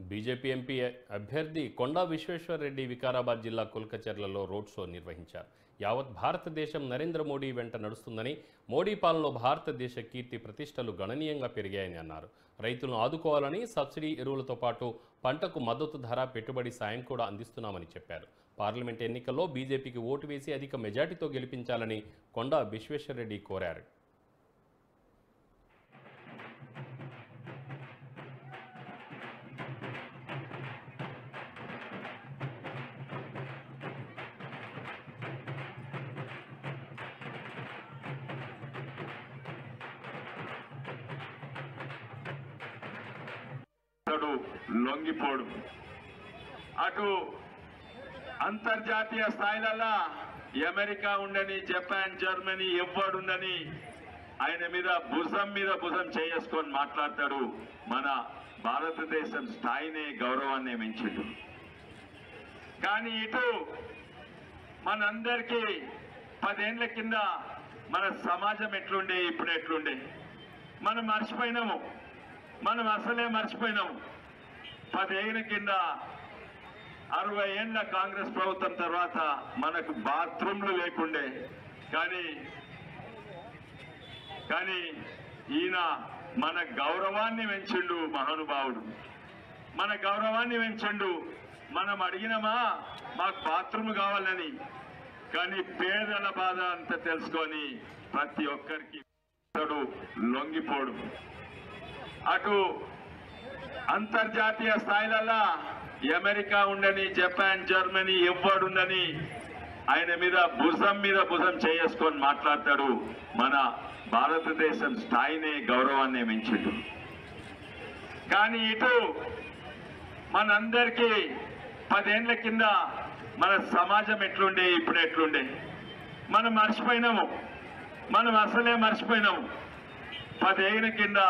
BJP MP అభ్యర్థి కొండా విశ్వేశ్వరరెడ్డి వికారాబాద్ జిల్లా కుల్కచర్లలో road show నిర్వహించారు. యావత్ భారతదేశం నరేంద్ర మోడీ వెంట నడుస్తుందని, మోడీ పాలనలో భారతదేశ కీర్తి ప్రతిష్టలు గణనీయంగా పెరిగాయని అన్నారు. రైతులను ఆదుకోవాలని సబ్సిడీ ఎరువులతో పాటు పంటకు మద్దతు ధర, పెట్టుబడి సాయం కూడా అందిస్తున్నామని చెప్పారు. పార్లమెంట్ ఎన్నికల్లో బీజేపీకి ఓటు వేసి అధిక మెజార్టీతో గెలిపించాలని కొండా విశ్వేశ్వరరెడ్డి కోరారు. లొంగిపోడు అటు అంతర్జాతీయ స్థాయిలలో అమెరికా ఉండని, జపాన్, జర్మనీ ఎవ్వడుందని ఆయన మీద భుజం చేసుకొని మాట్లాడతాడు. మన భారతదేశం స్థాయినే, గౌరవాన్ని మించిండు. కానీ ఇటు మనందరికీ 10 ఏళ్ల కింద మన సమాజం ఎట్లుండే, ఇప్పుడు ఎట్లుండే మనం మర్చిపోయినాము. మనం అసలే మర్చిపోయినాము. 10 ఏళ్ల కింద 60 ఏళ్ల కాంగ్రెస్ ప్రభుత్వం తర్వాత మనకు బాత్రూమ్లు లేకుండే. కానీ ఈయన మన గౌరవాన్ని పెంచిండు. మహానుభావుడు మన గౌరవాన్ని పెంచిండు. మనం అడిగినామా మాకు బాత్రూమ్ కావాలని, కానీ పేదల బాధ అంతా తెలుసుకొని ప్రతి ఒక్కరికి లొంగిపోడు. అటు అంతర్జాతీయ స్థాయిలలో అమెరికా ఉండని, జపాన్, జర్మనీ ఎవ్వడుందని ఆయన మీద భుజం చేసుకొని మాట్లాడతాడు. మన భారతదేశం స్థాయినే, గౌరవాన్ని మించిండు. కానీ ఇటు మనందరికీ 10 ఏళ్ల కింద మన సమాజం ఎట్లుండే, ఇప్పుడు ఎట్లుండే మనం మర్చిపోయినాము. మనం అసలే మర్చిపోయినాము. 10 ఏళ్ల కింద